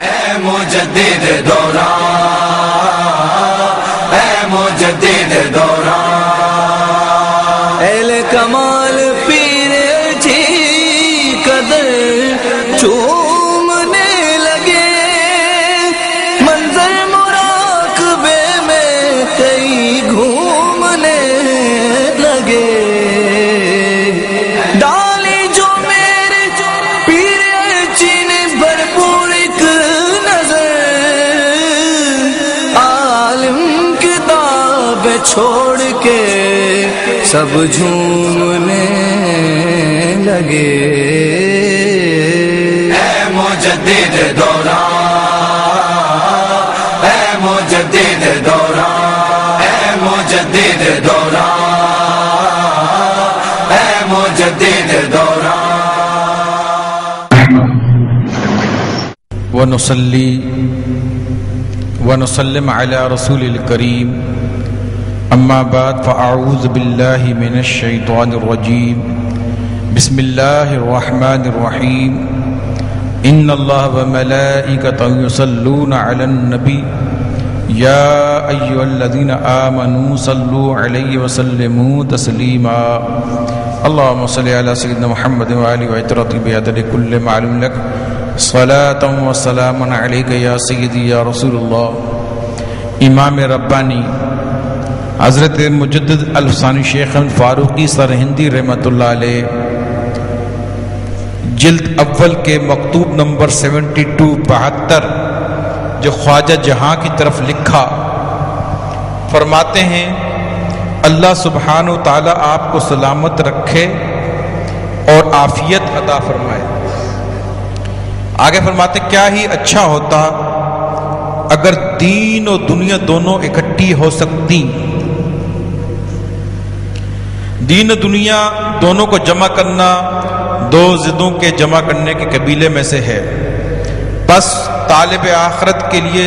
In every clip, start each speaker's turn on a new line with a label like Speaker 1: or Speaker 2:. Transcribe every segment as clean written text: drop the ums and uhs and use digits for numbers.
Speaker 1: اے مجدد دوران، اے مجدد دوران،
Speaker 2: اہل کمال پیر جی قدر چومنے لگے، منظر مراقبے میں کئی گھومنے لگے، ڈالی جو میرے پیر جی نے بھرپور ایک نظر، عالم کتابیں چھوڑ کے سب جھومنے لگے۔
Speaker 1: اے مجدد دوران، اے مجدد دوران، اے مجدد دوران، اے مجدد دوران۔
Speaker 3: ونصلي ونسلم على رسول الكريم، اما بعد فاعوذ بالله من الشيطان الرجيم، بسم الله الرحمن الرحيم، ان الله وملائكته يصلون على النبي يا ايها الذين امنوا صلوا عليه وسلموا تسليما، اللهم صل على سيدنا محمد وآله وعترته بعدد كل معلوم لك، صلاة وسلام عليك يا سيدي يا رسول الله۔ امام ربانی حضرت مجدد الفسانی شیخ فاروقی سرہندی رحمۃ اللہ علیہ جلد اول کے مکتوب نمبر 72 جو خواجہ جہاں کی طرف لکھا، فرماتے ہیں اللہ سبحانہ و تعالی آپ کو سلامت رکھے اور عافیت عطا فرمائے۔ آگے فرماتے کیا ہی اچھا ہوتا اگر دین و دنیا دونوں اکٹھی ہو سکتی۔ دین و دنیا دونوں کو جمع کرنا دو ضدوں کے جمع کرنے کے قبیلے میں سے ہے، بس طالب آخرت کے لیے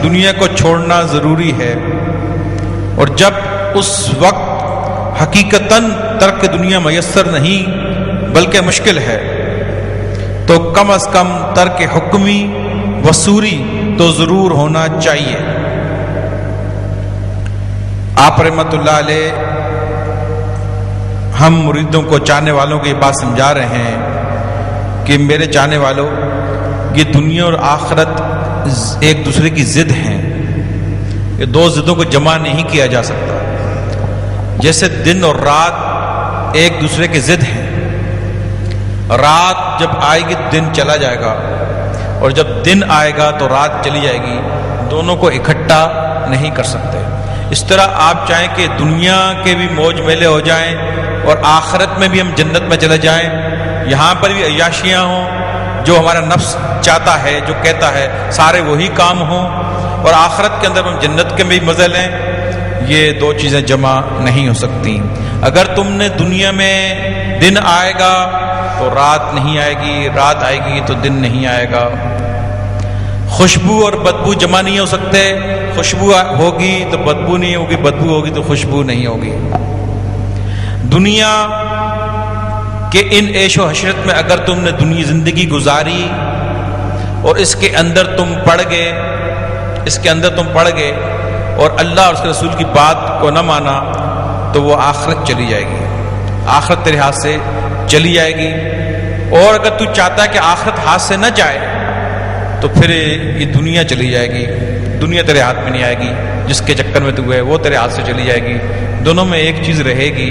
Speaker 3: دنیا کو چھوڑنا ضروری ہے، اور جب اس وقت حقیقتاً ترک دنیا میسر نہیں بلکہ مشکل ہے، تو کم از کم ترک حکمی وصوری تو ضرور ہونا چاہیے۔ آپ رحمۃ اللہ علیہ ہم مریدوں کو، چاہنے والوں کو یہ بات سمجھا رہے ہیں کہ میرے چاہنے والوں، یہ دنیا اور آخرت ایک دوسرے کی ضد ہیں، یہ دو ضدوں کو جمع نہیں کیا جا سکتا۔ جیسے دن اور رات ایک دوسرے کے ضد ہیں، رات جب آئے گی دن چلا جائے گا، اور جب دن آئے گا تو رات چلی جائے گی، دونوں کو اکٹھا نہیں کر سکتے۔ اس طرح آپ چاہیں کہ دنیا کے بھی موج میلے ہو جائیں اور آخرت میں بھی ہم جنت میں چلے جائیں، یہاں پر بھی عیاشیاں ہوں، جو ہمارا نفس چاہتا ہے، جو کہتا ہے سارے وہی کام ہوں، اور آخرت کے اندر ہم جنت کے بھی مزے لیں، یہ دو چیزیں جمع نہیں ہو سکتی۔ اگر تم نے دنیا میں دن آئے گا تو رات نہیں آئے گی، رات آئے گی تو دن نہیں آئے گا۔ خوشبو اور بدبو جمع نہیں ہو سکتے، خوشبو ہوگی تو بدبو نہیں ہوگی، بدبو ہوگی تو خوشبو نہیں ہوگی۔ دنیا کے ان عیش و حشرت میں اگر تم نے دنیا زندگی گزاری اور اس کے اندر تم پڑ گئے اور اللہ اور اس کے رسول کی بات کو نہ مانا، تو وہ آخرت چلی جائے گی، آخرت تیرے ہاتھ سے چلی جائے گی۔ اور اگر تو چاہتا ہے کہ آخرت ہاتھ سے نہ جائے تو پھر یہ دنیا چلی جائے گی، دنیا تیرے ہاتھ میں نہیں آئے گی، جس کے چکر میں تو ہے وہ تیرے ہاتھ سے چلی جائے گی۔ دونوں میں ایک چیز رہے گی،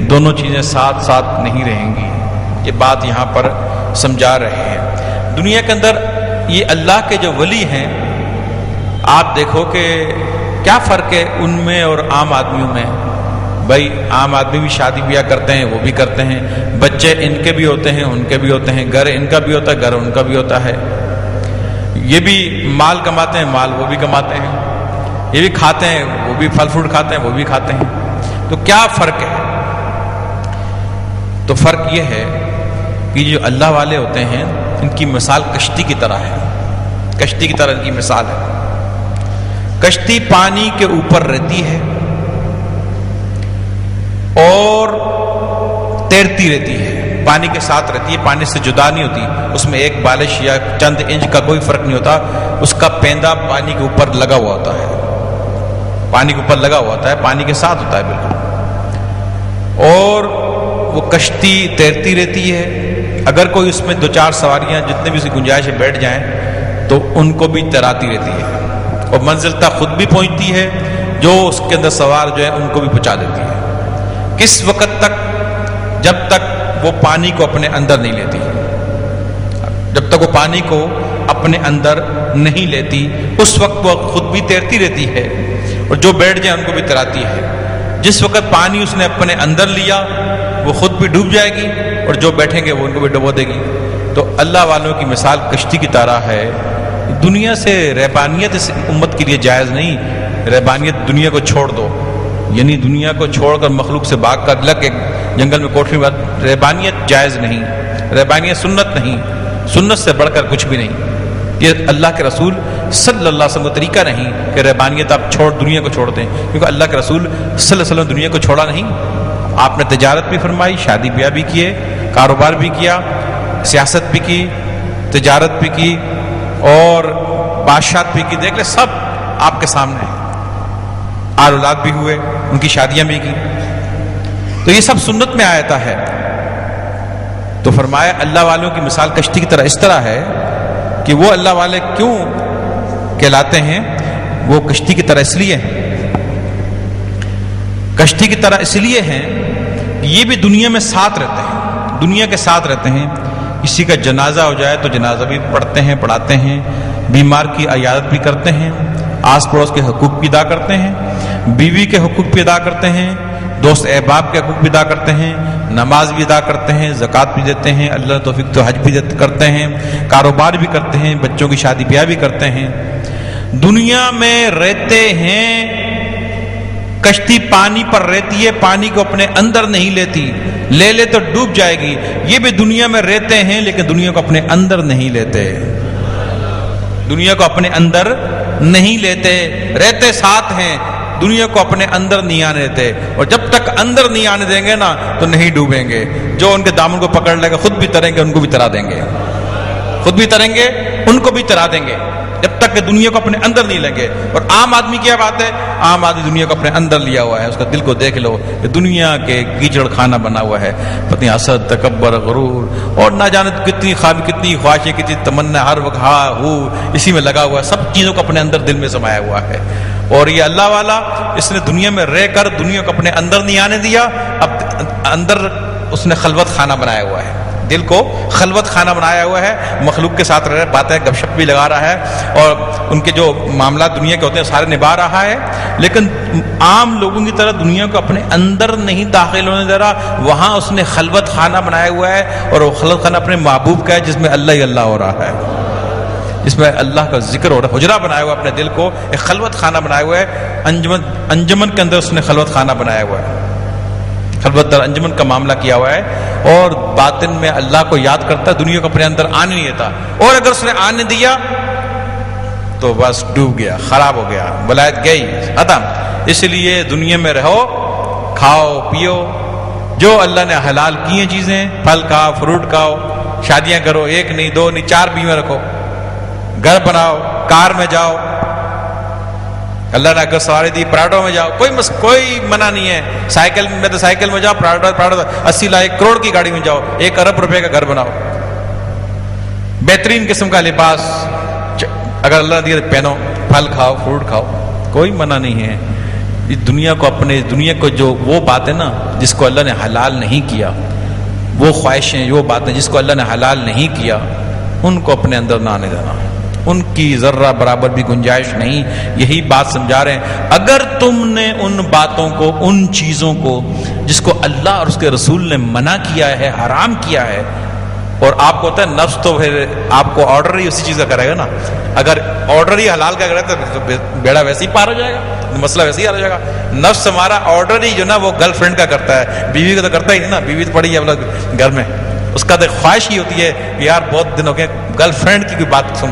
Speaker 3: دونوں چیزیں ساتھ ساتھ نہیں رہیں گی۔ یہ بات یہاں پر سمجھا رہے ہیں۔ دنیا کے اندر یہ اللہ کے جو ولی ہیں، آپ دیکھو کہ کیا فرق ہے ان میں اور عام آدمیوں میں۔ بھائی عام آدمی بھی شادی بیاہ کرتے ہیں، وہ بھی کرتے ہیں، بچے ان کے بھی ہوتے ہیں، ان کے بھی ہوتے ہیں، گھر ان کا بھی ہوتا ہے، گھر ان کا بھی ہوتا ہے، یہ بھی مال کماتے ہیں، مال وہ بھی کماتے ہیں، یہ بھی کھاتے ہیں، وہ بھی پھل فروٹ کھاتے ہیں، وہ بھی کھاتے ہیں۔ تو کیا فرق ہے؟ تو فرق یہ ہے کہ جو اللہ والے ہوتے ہیں ان کی مثال کشتی کی طرح ہے، کشتی کی طرح ان کی مثال ہے۔ کشتی پانی کے اوپر رہتی ہے اور تیرتی رہتی ہے، پانی کے ساتھ رہتی ہے، پانی سے جدا نہیں ہوتی، اس میں ایک بالش یا چند انچ کا کوئی فرق نہیں ہوتا، اس کا پیندا پانی کے اوپر لگا ہوا ہوتا ہے، پانی کے اوپر لگا ہوا ہوتا ہے، پانی کے ساتھ ہوتا ہے بالکل، اور وہ کشتی تیرتی رہتی ہے، اگر کوئی اس میں 2-4 سواریاں جتنے بھی اس کی گنجائش ہے بیٹھ جائیں تو ان کو بھی تیراتی رہتی ہے، اور منزل تک خود بھی پہنچتی ہے، جو اس کے اندر سوار جو ہے ان کو بھی پہنچا دیتی ہے۔ کس وقت تک؟ جب تک وہ پانی کو اپنے اندر نہیں لیتی، جب تک وہ پانی کو اپنے اندر نہیں لیتی اس وقت وہ خود بھی تیرتی رہتی ہے، اور جو بیٹھ جائیں ان کو بھی تیراتی ہے۔ جس وقت پانی اس نے اپنے اندر لیا وہ خود بھی ڈوب جائے گی، اور جو بیٹھیں گے وہ ان کو بھی ڈبو دے گی۔ تو اللہ والوں کی مثال کشتی کی طرح ہے۔ دنیا سے رہبانیت اس امت کے لیے جائز نہیں، رہبانیت دنیا کو چھوڑ دو، یعنی دنیا کو چھوڑ کر مخلوق سے بھاگ کر لگ ایک جنگل میں کوٹھی میں، رہبانیت جائز نہیں، رہبانیت سنت نہیں، سنت سے بڑھ کر کچھ بھی نہیں۔ یہ اللہ کے رسول صلی اللہ علیہ وسلم کا طریقہ نہیں کہ رہبانیت آپ چھوڑ دنیا کو چھوڑ دیں، کیونکہ اللہ کے رسول صلی اللہ علیہ وسلم دنیا کو چھوڑا نہیں۔ آپ نے تجارت بھی فرمائی، شادی بیاہ بھی کیے، کاروبار بھی کیا، سیاست بھی کی، تجارت بھی کی، اور بادشاہت بھی کی، دیکھ لیں سب آپ کے سامنے ہیں، آل اولاد بھی ہوئے، ان کی شادیاں بھی کی، تو یہ سب سنت میں آتا ہے۔ تو فرمایا اللہ والوں کی مثال کشتی کی طرح اس طرح ہے کہ وہ اللہ والے کیوں کہلاتے ہیں؟ وہ کشتی کی طرح اس لیے ہیں، کشتی کی طرح اس لیے ہیں کہ یہ بھی دنیا میں ساتھ رہتے ہیں، دنیا کے ساتھ رہتے ہیں۔ کسی کا جنازہ ہو جائے تو جنازہ بھی پڑھتے ہیں، پڑھاتے ہیں، بیمار کی عیادت بھی کرتے ہیں، آس پڑوس کے حقوق بھی ادا کرتے ہیں، بیوی کے حقوق بھی ادا کرتے ہیں، دوست احباب کے حقوق بھی ادا کرتے ہیں، نماز بھی ادا کرتے ہیں، زکوٰۃ بھی دیتے ہیں، اللہ توفیق تو حج بھی کرتے ہیں، کاروبار بھی کرتے ہیں، بچوں کی شادی بیاہ بھی کرتے ہیں، دنیا میں رہتے ہیں۔ کشتی پانی پر رہتی ہے، پانی کو اپنے اندر نہیں لیتی، لے لے تو ڈوب جائے گی۔ یہ بھی دنیا میں رہتے ہیں لیکن دنیا کو اپنے اندر نہیں لیتے، دنیا کو اپنے اندر نہیں لیتے، رہتے ساتھ ہیں، دنیا کو اپنے اندر نہیں آنے دیتے، اور جب تک اندر نہیں آنے دیں گے نا تو نہیں ڈوبیں گے۔ جو ان کے دامن کو پکڑ لے گا خود بھی تریں گے، ان کو بھی ترا دیں گے، خود بھی تریں گے، ان کو بھی ترا دیں گے، جب تک کہ دنیا کو اپنے اندر نہیں لیں گے۔ اور عام آدمی کیا بات ہے؟ عام آدمی دنیا کو اپنے اندر لیا ہوا ہے، اس کا دل کو دیکھ لو کہ دنیا کے کیچڑ خانہ بنا ہوا ہے، پتہ نہیں حسد، تکبر، غرور، اور نہ جانے کتنی خواب، کتنی خواہشیں، کتنی تمنا، ہر وقت ہاں ہو اسی میں لگا ہوا ہے، سب چیزوں کو اپنے اندر دل میں سمایا ہوا ہے۔ اور یہ اللہ والا اس نے دنیا میں رہ کر دنیا کو اپنے اندر نہیں آنے دیا، اب اندر اس نے خلوت خانہ بنایا ہوا ہے، دل کو خلوت خانہ بنایا ہوا ہے، مخلوق کے ساتھ رہ رہا ہے، باتیں گپ شپ بھی لگا رہا ہے، اور ان کے جو معاملات دنیا کے ہوتے ہیں سارے نبھا رہا ہے، لیکن عام لوگوں کی طرح دنیا کو اپنے اندر نہیں داخل ہونے دے رہا۔ وہاں اس نے خلوت خانہ بنایا ہوا ہے، اور وہ خلوت خانہ اپنے محبوب کا ہے، جس میں اللہ ہی اللہ ہو رہا ہے، جس میں اللہ کا ذکر ہو رہا ہے، حجرہ بنایا ہوا ہے اپنے دل کو، ایک خلوت خانہ بنایا ہوا ہے، انجمن کے اندر اس نے خلوت خانہ بنایا ہوا ہے، خلوت در انجمن کا معاملہ کیا ہوا ہے، اور باطن میں اللہ کو یاد کرتا ہے، دنیا کو اپنے اندر آنے نہیں دیتا، اور اگر اس نے آنے دیا تو بس ڈوب گیا، خراب ہو گیا، ولایت گئی، ختم۔ اس لیے دنیا میں رہو، کھاؤ پیو، جو اللہ نے حلال کی ہیں چیزیں، پھل کھاؤ، فروٹ کھاؤ، شادیاں کرو، 1 نہیں 2 نہیں 4 بیویاں رکھو، گھر بناؤ، کار میں جاؤ، اللہ نے اگر سواری دی پراڈو میں جاؤ، کوئی منع نہیں ہے، سائیکل میں تو سائیکل میں جاؤ، پراڈو 80 لاکھ 1 کروڑ کی گاڑی میں جاؤ، 1 ارب روپے کا گھر بناؤ، بہترین قسم کا لباس اگر اللہ نے دیا پہنو، پھل کھاؤ، فروٹ کھاؤ، کوئی منع نہیں ہے۔ اس دنیا کو اپنے دنیا کو جو وہ بات ہے نا جس کو اللہ نے حلال نہیں کیا، وہ خواہشیں، وہ باتیں جس کو اللہ نے حلال نہیں کیا، ان کو اپنے اندر نہ آنے دینا، ان کی ذرہ برابر بھی گنجائش نہیں۔ یہی بات سمجھا رہے ہیں، اگر تم نے ان باتوں کو، ان چیزوں کو جس کو اللہ اور اس کے رسول نے منع کیا ہے، حرام کیا ہے، اور آپ کو ہوتا ہے نفس تو پھر آپ کو آرڈر ہی اسی چیز کا کرے گا نا، اگر آرڈر ہی حلال کا کرے تو بیڑا ویسے ہی پار ہو جائے گا، مسئلہ ویسے ہی حل ہو جائے گا۔ نفس ہمارا آرڈر ہی جو نا وہ گرل فرینڈ کا کرتا ہے، بیوی کا تو کرتا ہی نہیں نا، بیوی تو پڑی ہے گھر میں، اس کا تو خواہش ہی ہوتی ہے کہ یار بہت دن ہو گئے گرل فرینڈ کی کوئی بات سن۔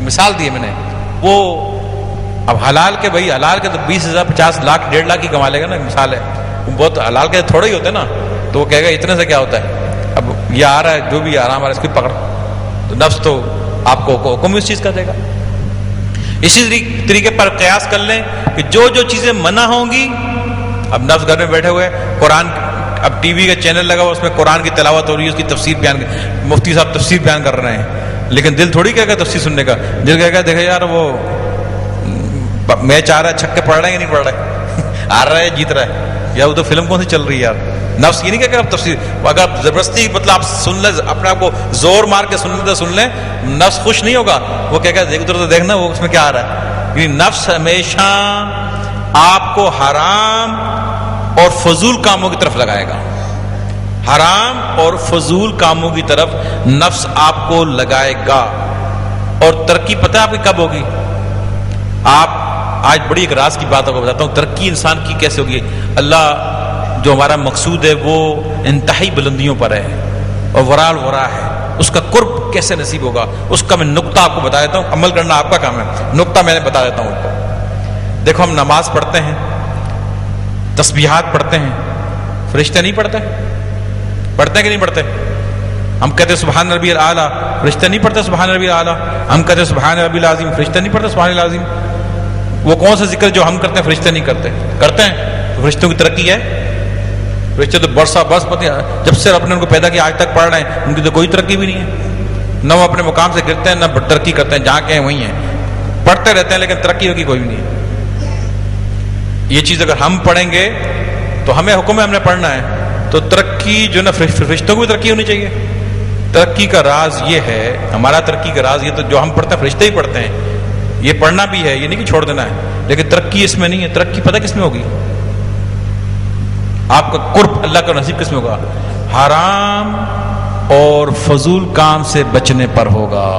Speaker 3: مثال دی ہے میں نے، وہ اب حلال کے بھائی حلال کے تو 20,000 50 لاکھ 1.5 لاکھ ہی کما لے گا نا، مثال ہے، بہت حلال کے تھوڑے ہی ہوتے نا، تو وہ کہے گا اتنے سے کیا ہوتا ہے، یہ آ رہا ہے جو بھی آرام آ رہا ہے اس کو پکڑ، تو نفس تو آپ کو حکم اس چیز کا دے گا. اسی طریقے پر قیاس کر لیں کہ جو جو چیزیں منع ہوں گی، اب نفس گھر میں بیٹھے ہوئے قرآن، اب ٹی وی کا چینل لگا ہوا اس میں قرآن کی تلاوت ہو رہی ہے، اس کی تفسیر بیان، مفتی صاحب تفسیر بیان کر رہے ہیں، لیکن دل تھوڑی کہے گا تفسیر سننے کا، دل کہے گا دیکھے یار وہ میچ آ رہا ہے، چھکے پڑ رہے ہیں کہ نہیں پڑ رہے، ہار رہا ہے جیت رہا ہے، یا وہ تو فلم کون سی چل رہی ہے یار. نفس یہ نہیں کہ آپ تفسیر، اگر آپ زبردستی مطلب آپ سن لیں، اپنے آپ کو زور مار کے سن لیں، نفس خوش نہیں ہوگا، وہ کہے گا ادھر تو دیکھنا وہ اس میں کیا آ رہا ہے. کیونکہ نفس ہمیشہ آپ کو حرام اور فضول کاموں کی طرف لگائے گا، حرام اور فضول کاموں کی طرف نفس آپ کو لگائے گا. اور ترقی پتہ ہے آپ کی کب ہوگی؟ آپ آج بڑی ایک راز کی بات آپ کو بتاتا ہوں، ترقی انسان کی کیسے ہوگی. اللہ جو ہمارا مقصود ہے وہ انتہائی بلندیوں پر ہے اور ورال ورا ہے، اس کا قرب کیسے نصیب ہوگا اس کا میں نقطہ آپ کو بتا دیتا ہوں. عمل کرنا آپ کا کام ہے، نقطہ میں نے بتا دیتا ہوں آپ کو. دیکھو ہم نماز پڑھتے ہیں، تسبیحات پڑھتے ہیں، فرشتے نہیں پڑھتے؟ پڑھتے ہیں کہ نہیں پڑھتے؟ ہم کہتے ہیں سبحان ربی الاعلیٰ، فرشتے نہیں پڑھتے سبحان ربی الاعلیٰ. ہم کہتے ہیں سبحان ربی العظیم، فرشتے نہیں پڑھتے سبحان العظیم. وہ کون سا ذکر جو ہم کرتے ہیں فرشتے نہیں کرتے؟ کرتے ہیں. تو فرشتوں کی ترقی ہے؟ فرشتے تو برسا برس پتہ جب سے رب نے ان کو پیدا کیا آج تک پڑھ رہے ہیں، ان کی تو کوئی ترقی بھی نہیں ہے. نہ وہ اپنے مقام سے گرتے ہیں نہ ترقی کرتے ہیں، جہاں کے ہیں وہیں ہیں، پڑھتے رہتے ہیں لیکن ترقی ہوگی کوئی بھی نہیں ہے. یہ چیز اگر ہم پڑھیں گے تو ہمیں حکم ہے ہم نے پڑھنا ہے، تو ترقی جو نا فرشتوں کو بھی ترقی ہونی چاہیے. ترقی کا راز یہ ہے، ہمارا ترقی کا راز یہ تو جو ہم پڑھتے ہیں فرشتے ہی پڑھتے ہیں، یہ پڑھنا بھی ہے، یہ نہیں کہ چھوڑ دینا ہے، لیکن ترقی اس میں نہیں ہے. ترقی پتہ کس میں ہوگی؟ آپ کا قرب اللہ کا نصیب کس میں ہوگا؟ حرام اور فضول کام سے بچنے پر ہوگا.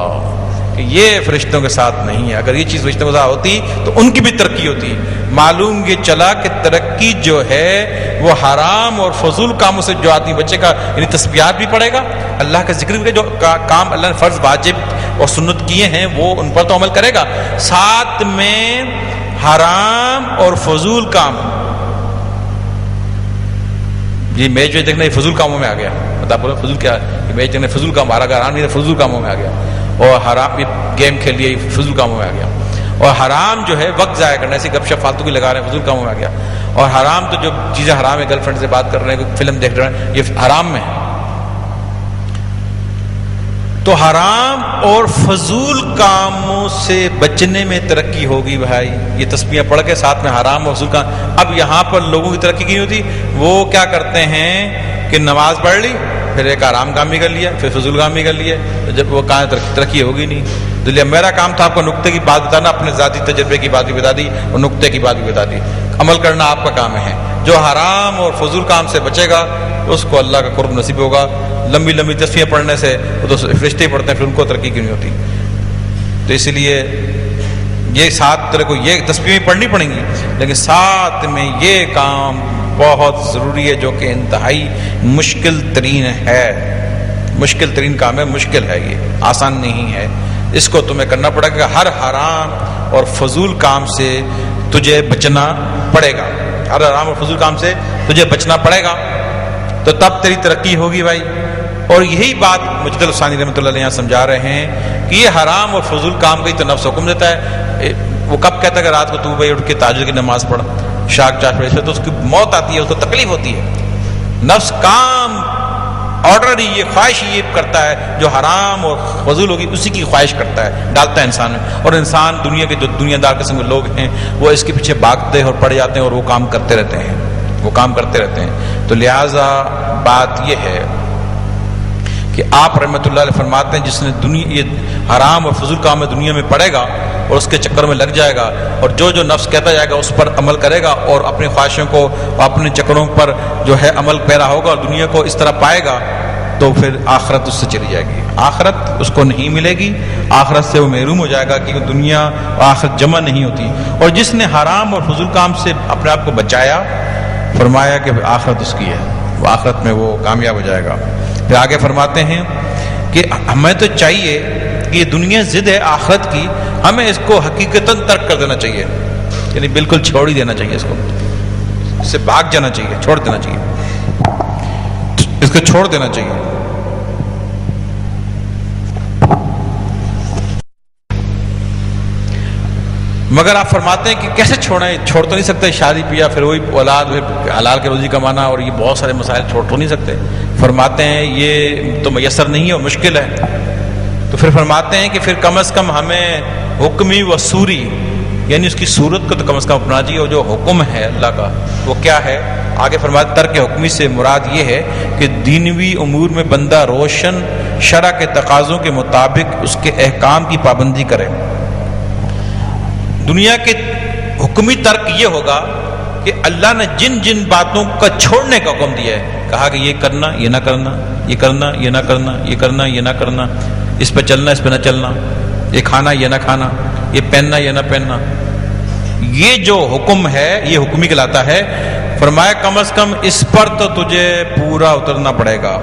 Speaker 3: کہ یہ فرشتوں کے ساتھ نہیں ہے. اگر یہ چیز فرشتوں کے ساتھ ہوتی تو ان کی بھی ترقی ہوتی. معلوم یہ چلا کہ ترقی جو ہے وہ حرام اور فضول کاموں سے جو آدمی بچے گا، یعنی تسبیحات بھی پڑھے گا، اللہ کا ذکر بھی، جو کام اللہ نے فرض واجب اور سنت کیے ہیں وہ ان پر تو عمل کرے گا، ساتھ میں حرام اور فضول کام. یہ میچ ویچ دیکھنا یہ فضول کاموں میں آ گیا. بتا بولو فضول کیا ہے؟ میچ دیکھنا فضول کام، ہارا گا نہیں فضول کاموں میں آ گیا. اور حرام یہ گیم کھیل لیا یہ فضول کاموں میں آ گیا. اور حرام جو ہے وقت ضائع کرنا، ایسی گپ شپ فالتو کی لگا رہے ہیں، فضول کاموں میں آ گیا. اور حرام تو جو چیزیں حرام ہے، گرل فرینڈ سے بات کر رہے ہیں، فلم دیکھ رہے ہیں، یہ حرام میں ہے. تو حرام اور فضول کاموں سے بچنے میں ترقی ہوگی بھائی. یہ تسبیحیں پڑھ کے ساتھ میں حرام اور فضول کام. اب یہاں پر لوگوں کی ترقی کی نہیں ہوتی. وہ کیا کرتے ہیں کہ نماز پڑھ لی، پھر ایک حرام کام بھی کر لیا، پھر فضول کام بھی کر لیا. جب وہ کہاں ترقی ہوگی نہیں. تو میرا کام تھا آپ کو نقطے کی بات بتانا، اپنے ذاتی تجربے کی بات بھی بتا دی اور نقطے کی بات بھی بتا دی. عمل کرنا آپ کا کام ہے. جو حرام اور فضول کام سے بچے گا اس کو اللہ کا قرب نصیب ہوگا. لمبی لمبی تسبیحیں پڑھنے سے وہ تو فرشتے ہی پڑھتے ہیں، پھر ان کو ترقی کیوں نہیں ہوتی. تو اس لیے یہ ساتھ طرح کو یہ تسبیحیں پڑھنی پڑیں گی، لیکن ساتھ میں یہ کام بہت ضروری ہے جو کہ انتہائی مشکل ترین ہے. مشکل ترین کام ہے، مشکل ہے، یہ آسان نہیں ہے. اس کو تمہیں کرنا پڑے گا. ہر حرام اور فضول کام سے تجھے بچنا پڑے گا. ہر حرام اور فضول کام سے تجھے بچنا پڑے گا، تو تب تیری ترقی ہوگی بھائی. اور یہی بات مجد الثانی رحمۃ اللہ علیہ سمجھا رہے ہیں کہ یہ حرام اور فضول کام کا ہی تو نفس حکم دیتا ہے. وہ کب کہتا ہے کہ رات کو تو بھائی اٹھ کے تہجد کی نماز پڑھ، شاک چاش پڑھ، تو اس کی موت آتی ہے، اس کو تکلیف ہوتی ہے. نفس کام آرڈر ہی یہ خواہش یہ کرتا ہے جو حرام اور فضول ہوگی اسی کی خواہش کرتا ہے، ڈالتا ہے انسان میں. اور انسان دنیا کے جو دنیا دار قسم کے لوگ ہیں وہ اس کے پیچھے بھاگتے اور پڑ جاتے ہیں اور وہ کام کرتے رہتے ہیں، وہ کام کرتے رہتے ہیں. تو لہٰذا بات یہ ہے کہ آپ رحمۃ اللہ علیہ فرماتے ہیں جس نے یہ حرام اور فضول کام میں دنیا میں پڑے گا اور اس کے چکر میں لگ جائے گا، اور جو نفس کہتا جائے گا اس پر عمل کرے گا اور اپنی خواہشوں کو اپنے چکروں پر جو ہے عمل پیرا ہوگا اور دنیا کو اس طرح پائے گا، تو پھر آخرت اس سے چلی جائے گی. آخرت اس کو نہیں ملے گی، آخرت سے وہ محروم ہو جائے گا، کیونکہ دنیا اور آخرت جمع نہیں ہوتی. اور جس نے حرام اور فضول کام سے اپنے آپ کو بچایا، فرمایا کہ آخرت اس کی ہے، وہ آخرت میں وہ کامیاب ہو جائے گا. پھر آگے فرماتے ہیں کہ ہمیں تو چاہیے کہ یہ دنیا ضد ہے آخرت کی، ہمیں اس کو حقیقتاً ترک کر دینا چاہیے، یعنی بالکل چھوڑ ہی دینا چاہیے، اس کو اس سے بھاگ جانا چاہیے، چھوڑ دینا چاہیے، اس کو چھوڑ دینا چاہیے. مگر آپ فرماتے ہیں کہ کیسے چھوڑیں، چھوڑ تو نہیں سکتے، شادی پیا پھر وہی اولاد حلال کے روزی کمانا اور یہ بہت سارے مسائل چھوڑ تو نہیں سکتے. فرماتے ہیں یہ تو میسر نہیں ہے اور مشکل ہے. تو پھر فرماتے ہیں کہ پھر کم از کم ہمیں حکمی و سوری یعنی اس کی صورت کو تو کم از کم اپنا چاہیے، اور جو حکم ہے اللہ کا وہ کیا ہے. آگے فرماتے ترک حکمی سے مراد یہ ہے کہ دینوی امور میں بندہ روشن شرع کے تقاضوں کے مطابق اس کے احکام کی پابندی کرے. دنیا کے حکمی ترک یہ ہوگا کہ اللہ نے جن جن باتوں کا چھوڑنے کا حکم دیا ہے، کہا کہ یہ کرنا یہ نہ کرنا، یہ کرنا یہ نہ کرنا، یہ کرنا یہ نہ کرنا، اس پہ چلنا اس پہ نہ چلنا، یہ کھانا یہ نہ کھانا، یہ پہننا یہ نہ پہننا، یہ جو حکم ہے یہ حکمی کہلاتا ہے. فرمایا کم از کم اس پر تو تجھے پورا اترنا پڑے گا.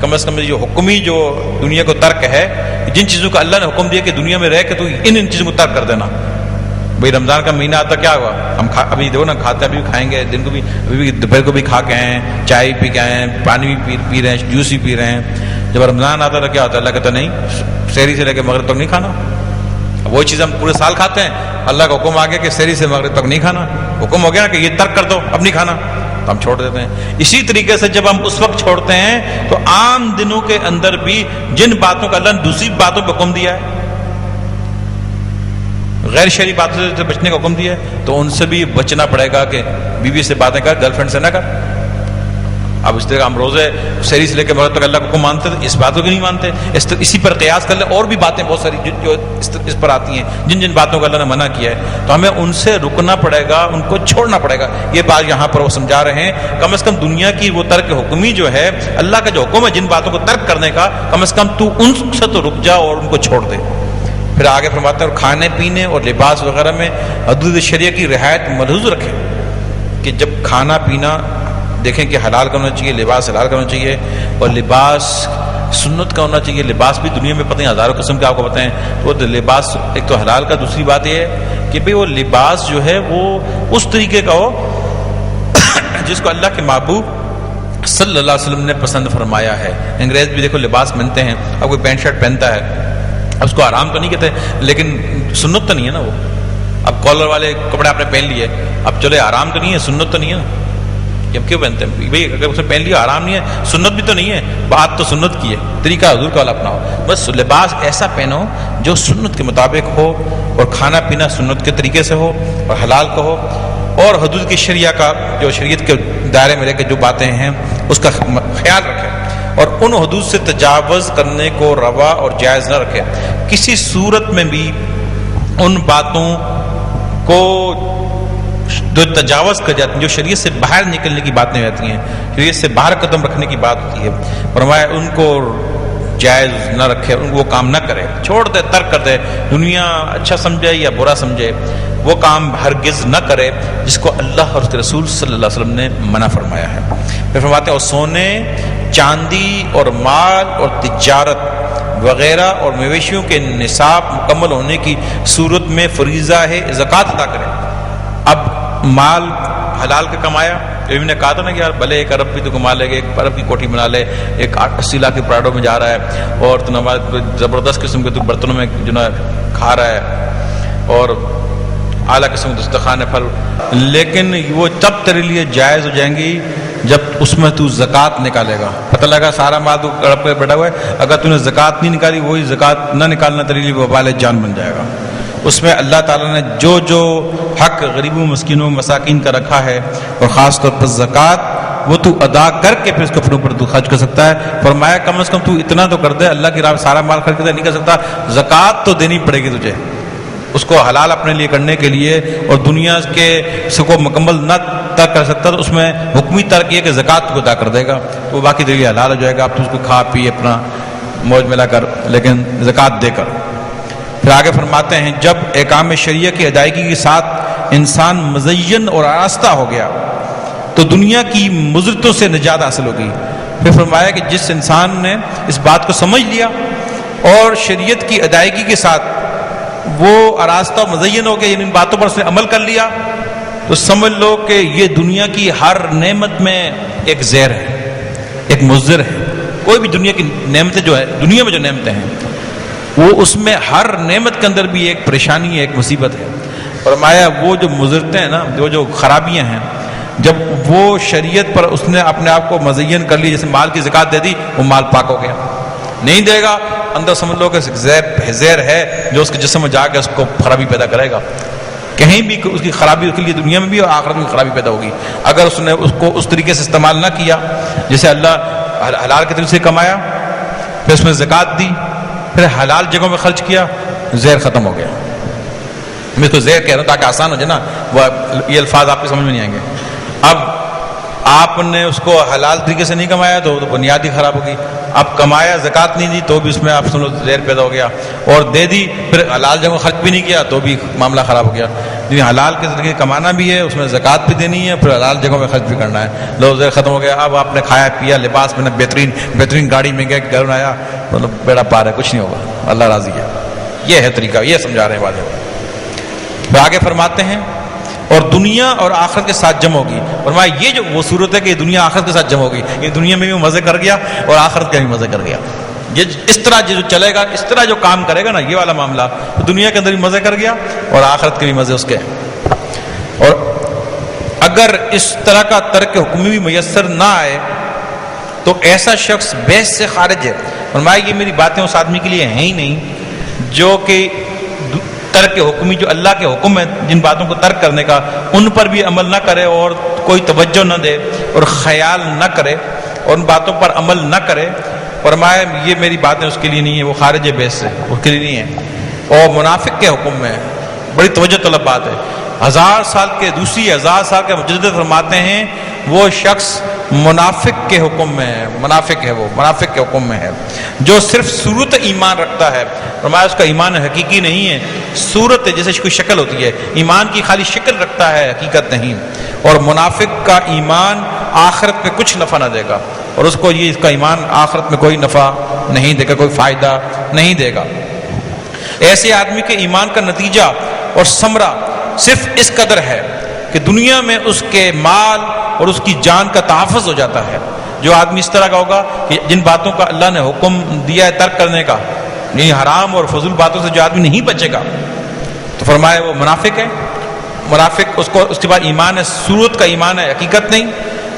Speaker 3: کم از کم جو حکمی جو دنیا کو ترک ہے، جن چیزوں کا اللہ نے حکم دیا کہ دنیا میں رہ کے تو ان چیزوں کو ترک کر دینا. بھائی رمضان کا مہینہ آتا کیا ہوا، ہم ابھی دیکھو نا کھاتے ہیں، ابھی بھی کھائیں گے، دن کو بھی ابھی بھی دوپہر کو بھی کھا کے آئے ہیں، چائے پی کے آئے ہیں، پانی بھی پی رہے ہیں، جوس بھی پی رہے ہیں. جب رمضان آتا تو کیا ہوتا ہے، اللہ کہتا نہیں سحری سے لے کے مغرب تک نہیں کھانا. وہی چیز ہم پورے سال کھاتے ہیں، اللہ کا حکم آ گیا کہ سحری سے مغرب تک نہیں کھانا، حکم ہو گیا نا کہ یہ ترک کر دو اب نہیں کھانا، تو ہم چھوڑ دیتے ہیں. اسی طریقے سے جب ہم اس وقت چھوڑتے ہیں تو عام دنوں کے اندر بھی جن باتوں کا اللہ نے دوسری باتوں پہ حکم دیا ہے، غیر شرعی باتوں سے بچنے کا حکم دیا ہے، تو ان سے بھی بچنا پڑے گا کہ بیوی سے باتیں کر، گرل فرینڈ سے نہ کر. اب اس طرح ہم روزے سحری سے لے کے مغرب تک اللہ کو حکم مانتے تھے، اس باتوں کو نہیں مانتے. اسی پر قیاس کر لیں، اور بھی باتیں بہت ساری جو اس پر آتی ہیں، جن جن باتوں کا اللہ نے منع کیا ہے، تو ہمیں ان سے رکنا پڑے گا، ان کو چھوڑنا پڑے گا. یہ بات یہاں پر وہ سمجھا رہے ہیں. کم از کم دنیا کی وہ ترک حکمی جو ہے، اللہ کا جو حکم ہے جن باتوں کو ترک کرنے کا، کم از کم تو ان سے تو رک جا اور ان کو چھوڑ دے. پھر آگے فرماتے ہیں اور کھانے پینے اور لباس وغیرہ میں حدود شریعہ کی رعایت ملحوظ رکھیں، کہ جب کھانا پینا دیکھیں کہ حلال کا ہونا چاہیے، لباس حلال کا ہونا چاہیے، اور لباس سنت کا ہونا چاہیے. لباس بھی دنیا میں پتہ نہیں ہزاروں قسم کے آپ کو بتائیں، تو لباس ایک تو حلال کا، دوسری بات یہ ہے کہ بھئی وہ لباس جو ہے وہ اس طریقے کا ہو جس کو اللہ کے محبوب صلی اللہ علیہ وسلم نے پسند فرمایا ہے. انگریز بھی دیکھو لباس پہنتے ہیں، اب کوئی پینٹ شرٹ پہنتا ہے، اب اس کو آرام تو نہیں کہتے لیکن سنت تو نہیں ہے نا. وہ اب کالر والے کپڑے آپ نے پہن لیے، اب چلے آرام تو نہیں ہے، سنت تو نہیں ہے نا. اب کیوں پہنتے ہیں بھائی، اگر اسے پہن لیا آرام نہیں ہے، سنت بھی تو نہیں ہے، بات تو سنت کی ہے، طریقہ حضور کا والا اپناؤ. بس لباس ایسا پہنو جو سنت کے مطابق ہو، اور کھانا پینا سنت کے طریقے سے ہو اور حلال کا ہو، اور حدود کی شریعہ کا جو شریعت کے دائرے میں رہ کے جو باتیں ہیں اس کا خیال رکھے، اور ان حدود سے تجاوز کرنے کو روا اور جائز نہ رکھے. کسی صورت میں بھی ان باتوں کو جو تجاوز کر جاتی ہیں، جو شریعت سے باہر نکلنے کی باتیں رہتی ہیں، شریعت سے باہر قدم رکھنے کی بات ہوتی ہے، فرمایا ان کو جائز نہ رکھے، ان کو وہ کام نہ کرے، چھوڑ دے، ترک کر دے. دنیا اچھا سمجھے یا برا سمجھے، وہ کام ہرگز نہ کرے جس کو اللہ اور اس کے رسول صلی اللہ علیہ وسلم نے منع فرمایا ہے. پھر فرماتے ہیں اور سونے، چاندی اور مال اور تجارت وغیرہ اور مویشیوں کے نصاب مکمل ہونے کی صورت میں فریضہ ہے زکوٰۃ ادا کرے. اب مال حلال کا کمایا، نے کہا تھا نا کہ یار بھلے 1 ارب بھی تو کما لے گا، 1 ارب کی کوٹھی بنا لے، 80 لاکھ کے پراڈو میں جا رہا ہے، اور تو زبردست قسم کے تو برتنوں میں جو نا کھا رہا ہے، اور اعلیٰ قسم کے دسترخوان ہے پھل، لیکن وہ تب تیرے لیے جائز ہو جائیں گی جب اس میں تو زکوٰۃ نکالے گا. پتہ لگا سارا مال تو کڑپ پہ بیٹھا ہوا ہے، اگر تو نے زکوٰۃ نہیں نکالی، وہی زکوٰۃ نہ نکالنا تیرے لیے وبال جان بن جائے گا. اس میں اللہ تعالیٰ نے جو جو حق غریبوں، مسکینوں، مساکین کا رکھا ہے، اور خاص طور پر زکوٰۃ، وہ تو ادا کر کے پھر اس کو اپنے اوپر تو خرچ کر سکتا ہے. فرمایا کم از کم تو اتنا تو کر دے، اللہ کی راہ میں سارا مال خرچ کر نہیں کر سکتا، زکوٰۃ تو دینی پڑے گی تجھے، اس کو حلال اپنے لیے کرنے کے لیے، اور دنیا کے اس کو مکمل نہ ترک کر سکتا تو اس میں حکمی ترک یہ کہ زکوٰۃ کو ادا کر دے گا، تو باقی تیرے لیے حلال ہو جائے گا. اب تو اس کو کھا پی اپنا موج ملا کر، لیکن زکوٰۃ دے کر. پھر آگے فرماتے ہیں جب احکام شریعہ کی ادائیگی کے ساتھ انسان مزین اور آراستہ ہو گیا تو دنیا کی مضرتوں سے نجات حاصل ہوگی. پھر فرمایا کہ جس انسان نے اس بات کو سمجھ لیا اور شریعت کی ادائیگی کے ساتھ وہ آراستہ و مزین ہو گیا، یعنی ان باتوں پر اس نے عمل کر لیا، تو سمجھ لو کہ یہ دنیا کی ہر نعمت میں ایک زہر ہے، ایک مضر ہے. کوئی بھی دنیا کی نعمتیں جو ہے، دنیا میں جو نعمتیں ہیں، وہ اس میں ہر نعمت کے اندر بھی ایک پریشانی ہے، ایک مصیبت ہے. فرمایا وہ جو مضرتیں ہیں نا، وہ جو خرابیاں ہیں، جب وہ شریعت پر اس نے اپنے آپ کو مزین کر لی، جیسے مال کی زکوٰۃ دے دی، وہ مال پاک ہو گیا. نہیں دے گا، اندر سمجھ لو کہ زہر ہے جو اس کے جسم میں جا کے اس کو خرابی پیدا کرے گا. کہیں بھی اس کی خرابی اس کے لیے دنیا میں بھی اور آخرت میں بھی خرابی پیدا ہوگی اگر اس نے اس کو اس طریقے سے استعمال نہ کیا. جیسے اللہ حلال کے طریقے سے کمایا، پھر اس میں زکوٰۃ دی، پھر حلال جگہوں میں خرچ کیا، زہر ختم ہو گیا. میں تو زہر کہہ رہا ہوں تاکہ آسان ہو جائے نا، وہ یہ الفاظ آپ کو سمجھ میں نہیں آئیں گے. اب آپ نے اس کو حلال طریقے سے نہیں کمایا تو بنیاد ہی خراب ہوگی. اب کمایا، زکوٰۃ نہیں دی تو بھی اس میں آپ سنو زہر پیدا ہو گیا، اور دے دی پھر حلال جگہ خرچ بھی نہیں کیا تو بھی معاملہ خراب ہو گیا. حلال کے ذریعے کمانا بھی ہے، اس میں زکوٰۃ بھی دینی ہے، پھر حلال جگہوں میں خرچ بھی کرنا ہے. لو زہر ختم ہو گیا. اب آپ نے کھایا پیا، لباس میں نے بہترین گاڑی میں گیا، گھر میں آیا، مطلب بیڑا پار ہے، کچھ نہیں ہوگا، اللہ راضی ہے. یہ ہے طریقہ، یہ سمجھا رہے ہیں باتیں. پھر آگے فرماتے ہیں اور دنیا اور آخرت کے ساتھ جمع ہوگی. فرمایا یہ جو وہ صورت ہے کہ دنیا آخرت کے ساتھ جمع ہوگی، یہ دنیا میں بھی مزے کر گیا اور آخرت کے بھی مزے کر گیا. یہ اس طرح جو چلے گا، اس طرح جو کام کرے گا نا، یہ والا معاملہ، تو دنیا کے اندر بھی مزے کر گیا اور آخرت کے بھی مزے اس کے. اور اگر اس طرح کا ترک حکمی بھی میسر نہ آئے تو ایسا شخص بحث سے خارج ہے. فرمایا یہ میری باتیں اس آدمی کے لیے ہیں ہی نہیں جو کہ ترک حکمی، جو اللہ کے حکم ہے جن باتوں کو ترک کرنے کا، ان پر بھی عمل نہ کرے اور کوئی توجہ نہ دے اور خیال نہ کرے اور ان باتوں پر عمل نہ کرے. فرمایا یہ میری باتیں اس کے لیے نہیں ہیں، وہ خارج بحث سے، اس کے لیے نہیں ہے. اور منافق کے حکم میں بڑی توجہ طلب بات ہے. 1000 سال کے مجدد فرماتے ہیں وہ شخص منافق کے حکم میں ہے. منافق ہے، وہ منافق کے حکم میں ہے جو صرف صورت ایمان رکھتا ہے. فرمایا اس کا ایمان حقیقی نہیں ہے، صورت جیسے کوئی شکل ہوتی ہے، ایمان کی خالی شکل رکھتا ہے، حقیقت نہیں. اور منافق کا ایمان آخرت میں کچھ نفع نہ دے گا، اور اس کو یہ اس کا ایمان آخرت میں کوئی نفع نہیں دے گا، کوئی فائدہ نہیں دے گا. ایسے آدمی کے ایمان کا نتیجہ اور ثمرہ صرف اس قدر ہے کہ دنیا میں اس کے مال اور اس کی جان کا تحفظ ہو جاتا ہے. جو آدمی اس طرح کا ہوگا کہ جن باتوں کا اللہ نے حکم دیا ہے ترک کرنے کا، یعنی حرام اور فضول باتوں سے جو آدمی نہیں بچے گا، تو فرمایا وہ منافق ہے. منافق اس کے بعد ایمان ہے، صورت کا ایمان ہے، حقیقت نہیں،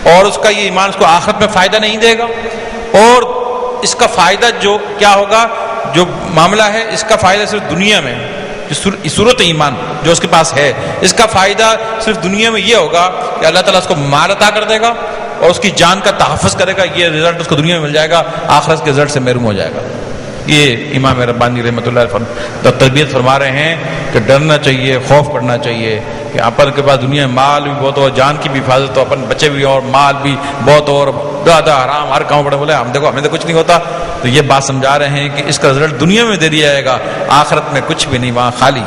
Speaker 3: اور اس کا یہ ایمان اس کو آخرت میں فائدہ نہیں دے گا. اور اس کا فائدہ جو کیا ہوگا، جو معاملہ ہے اس کا فائدہ صرف دنیا میں، صورت ایمان جو اس کے پاس ہے، اس کا فائدہ صرف دنیا میں یہ ہوگا کہ اللہ تعالیٰ اس کو مال عطا کر دے گا اور اس کی جان کا تحفظ کرے گا. یہ رزلٹ اس کو دنیا میں مل جائے گا، آخرت کے رزلٹ سے محروم ہو جائے گا. یہ امام ربانی رحمۃ اللہ علیہ تربیت فرما رہے ہیں کہ ڈرنا چاہیے، خوف کرنا چاہیے کہ اپن کے پاس دنیا میں مال بھی بہت ہو، جان کی بھی حفاظت ہو، اپن بچے بھی اور مال بھی بہت ہو، اور زیادہ حرام ہر کام بڑے بولے ہم دیکھو ہمیں تو کچھ نہیں ہوتا. تو یہ بات سمجھا رہے ہیں کہ اس کا رزلٹ دنیا میں دے دیا جائے گا، آخرت میں کچھ بھی نہیں، وہاں خالی.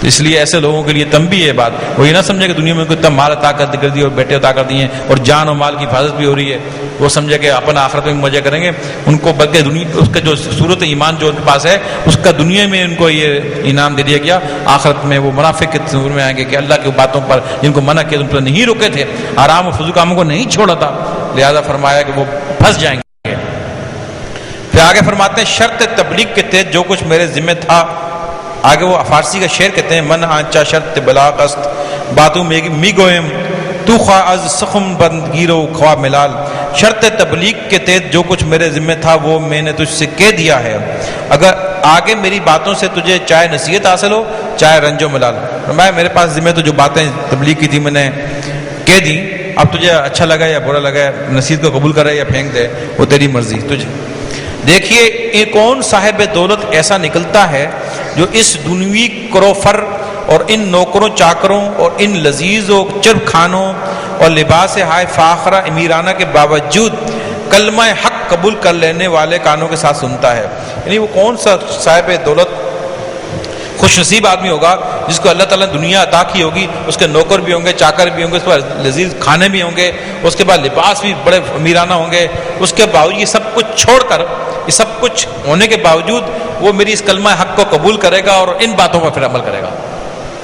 Speaker 3: تو اس لیے ایسے لوگوں کے لیے تنبیہ ہے بات. وہ یہ نہ سمجھے کہ دنیا میں کوئی اتنا مال عطا کر دی اور بیٹے عطا کر دیے اور جان اور مال کی حفاظت بھی ہو رہی ہے، وہ سمجھے کہ اپن آخرت میں مزے کریں گے. ان کو بلکہ دنیا اس کا جو صورت ایمان جو ان کے پاس ہے اس کا دنیا میں ان کو یہ انعام دے دیا گیا. آخرت میں وہ منافق کے تصور میں آئیں گے کہ اللہ کی باتوں پر جن کو منع کیا، ان پر نہیں رکے تھے، حرام و فضول کاموں کو نہیں چھوڑا تھا، لہذا فرمایا کہ وہ پھنس جائیں گے. پھر آگے فرماتے ہیں شرط تبلیغ کے تحت جو کچھ میرے ذمہ تھا. آگے وہ فارسی کا شعر کہتے ہیں من آنچا شرط بلا قصد باتوں می گویم تو خواہ از سخم بند گیرو خواہ ملال. شرط تبلیغ کے تحت جو کچھ میرے ذمہ تھا وہ میں نے تجھ سے کہہ دیا ہے، اگر آگے میری باتوں سے تجھے چاہے نصیحت حاصل ہو چاہے رنج و ملال. میں میرے پاس ذمہ تو جو باتیں تبلیغ کی تھی میں نے کہہ دی، اب تجھے اچھا لگا یا برا لگا، نصیحت کو قبول کرے یا پھینک دے، وہ تیری مرضی. تجھے دیکھیے ایک کون صاحب دولت ایسا نکلتا ہے جو اس دنوی کروفر اور ان نوکروں چاکروں اور ان لذیذ و چرب کھانوں اور لباس ہائے فاخرہ امیرانہ کے باوجود کلمہ حق قبول کر لینے والے کانوں کے ساتھ سنتا ہے. یعنی وہ کون سا صاحب دولت خوش نصیب آدمی ہوگا جس کو اللہ تعالیٰ نے دنیا عطا کی ہوگی، اس کے نوکر بھی ہوں گے، چاکر بھی ہوں گے، اس کے بعد لذیذ کھانے بھی ہوں گے، اس کے بعد لباس بھی بڑے امیرانہ ہوں گے. اس کے باوجود یہ سب کچھ چھوڑ کر، یہ سب کچھ ہونے کے باوجود وہ میری اس کلمہ حق کو قبول کرے گا اور ان باتوں پر پھر عمل کرے گا.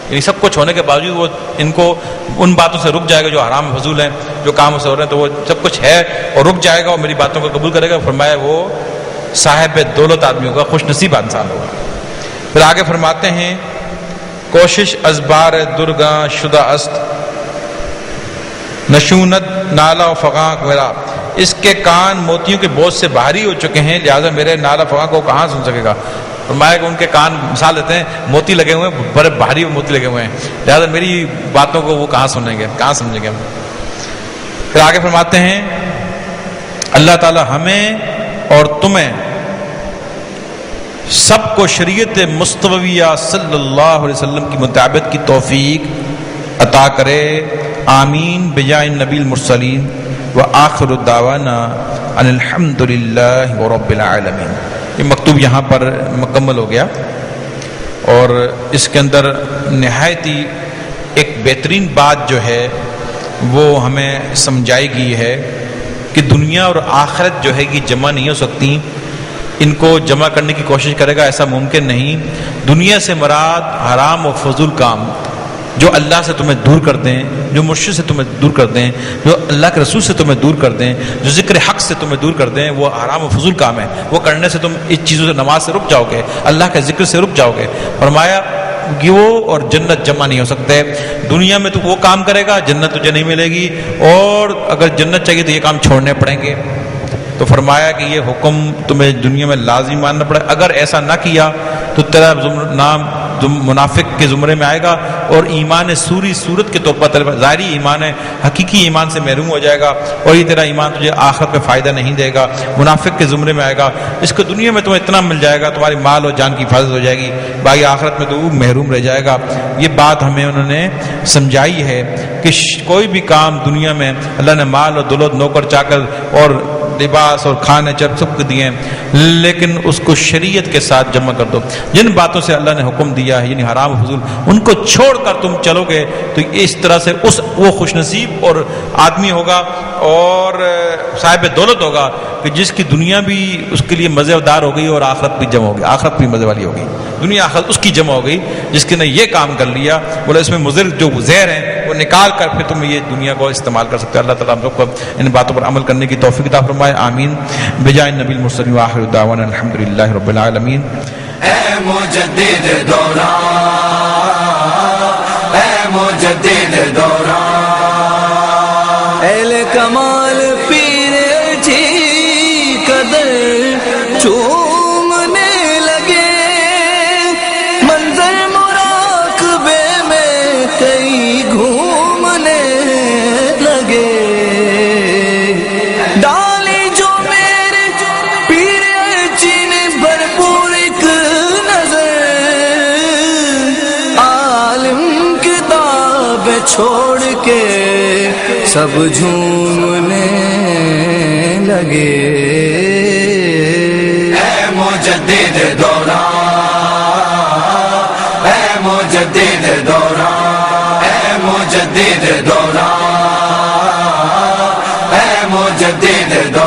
Speaker 3: یعنی سب کچھ ہونے کے باوجود وہ ان کو ان باتوں سے رک جائے گا جو حرام فضول ہیں، جو کام سے ہو رہے ہیں، تو وہ سب کچھ ہے اور رک جائے گا اور میری باتوں کو قبول کرے گا. فرمایا وہ صاحب دولت آدمی ہوگا، خوش نصیب انسان ہوگا. پھر آگے فرماتے ہیں کوشش از بار درگاں شدہ است، نشونت نالا و فغاں میرا، اس کے کان موتیوں کے بوجھ سے بھاری ہو چکے ہیں، لہذا میرے نالا فغاں کو کہاں سن سکے گا۔ فرمایا کہ ان کے کان مثال دیتے ہیں موتی لگے ہوئے ہیں، بڑے بھاری موتی لگے ہوئے ہیں، لہذا میری باتوں کو وہ کہاں سنیں گے، کہاں سمجھیں گے ہم۔ پھر آگے فرماتے ہیں اللہ تعالی ہمیں اور تمہیں سب کو شریعت مصطفیہ صلی اللہ علیہ وسلم کی مطابقت کی توفیق عطا کرے، آمین بجائے نبی المرسلین وآخر الدعوانا ان الحمد للہ رب العالمین۔ یہ مکتوب یہاں پر مکمل ہو گیا، اور اس کے اندر نہایت ہی ایک بہترین بات جو ہے وہ ہمیں سمجھائی گئی ہے کہ دنیا اور آخرت جو ہے یہ جمع نہیں ہو سکتی، ان کو جمع کرنے کی کوشش کرے گا ایسا ممکن نہیں۔ دنیا سے مراد حرام و فضول کام جو اللہ سے تمہیں دور کر دیں، جو مرشد سے تمہیں دور کر دیں، جو اللہ کے رسول سے تمہیں دور کر دیں، جو ذکر حق سے تمہیں دور کر دیں، وہ حرام و فضول کام ہے۔ وہ کرنے سے تم اس چیزوں سے، نماز سے رک جاؤ گے، اللہ کے ذکر سے رک جاؤ گے۔ فرمایا کہ وہ اور جنت جمع نہیں ہو سکتے۔ دنیا میں تو وہ کام کرے گا، جنت تجھے نہیں ملے گی، اور اگر جنت چاہیے تو یہ کام چھوڑنے پڑیں گے۔ تو فرمایا کہ یہ حکم تمہیں دنیا میں لازمی ماننا پڑے، اگر ایسا نہ کیا تو تیرا نام منافق کے زمرے میں آئے گا، اور ایمان سوری صورت کے طور پر تیرا ظاہری ایمان ہے، حقیقی ایمان سے محروم ہو جائے گا، اور یہ تیرا ایمان تجھے آخرت میں فائدہ نہیں دے گا، منافق کے زمرے میں آئے گا۔ اس کو دنیا میں تمہیں اتنا مل جائے گا، تمہاری مال اور جان کی حفاظت ہو جائے گی، باقی آخرت میں تو وہ محروم رہ جائے گا۔ یہ بات ہمیں انہوں نے سمجھائی ہے کہ کوئی بھی کام دنیا میں اللہ نے مال اور دولت، نوکر چاکر اور لباس اور کھانے چرب سب کو دیے ہیں، لیکن اس کو شریعت کے ساتھ جمع کر دو۔ جن باتوں سے اللہ نے حکم دیا ہے یعنی حرام و فضول، ان کو چھوڑ کر تم چلو گے تو اس طرح سے وہ خوش نصیب اور آدمی ہوگا اور صاحب دولت ہوگا کہ جس کی دنیا بھی اس کے لیے مزے دار ہو گئی اور آخرت بھی جمع ہوگی، آخرت بھی مزے والی ہوگی، دنیا آخرت اس کی جمع ہو گئی جس کے نے یہ کام کر لیا۔ بولے اس میں مضر جو زہر ہیں وہ نکال کر پھر تم یہ دنیا کو استعمال کر سکتے ہو۔ اللہ تعالیٰ ہم لوگ کو ان باتوں پر عمل کرنے کی توفیق عطا فرمائے، آمین بجائے نبی المرسلین وآخر دعوانا الحمد للہ رب العالمین۔
Speaker 1: اے مجدد دوران، اے مجدد دوران،
Speaker 2: اہل کمال پیر جی قدر چومنے لگے، منظر مراقبے میں کئی گھومنے لگے، ڈالی جو میرے پیر جی نے بھرپور ایک نظر، عالم کتاب چھوڑ کے سب جھومنے لگے۔
Speaker 1: اے مجدد دوران، اے مجدد دوران، اے مجدد دوران، اے مجدد دوران۔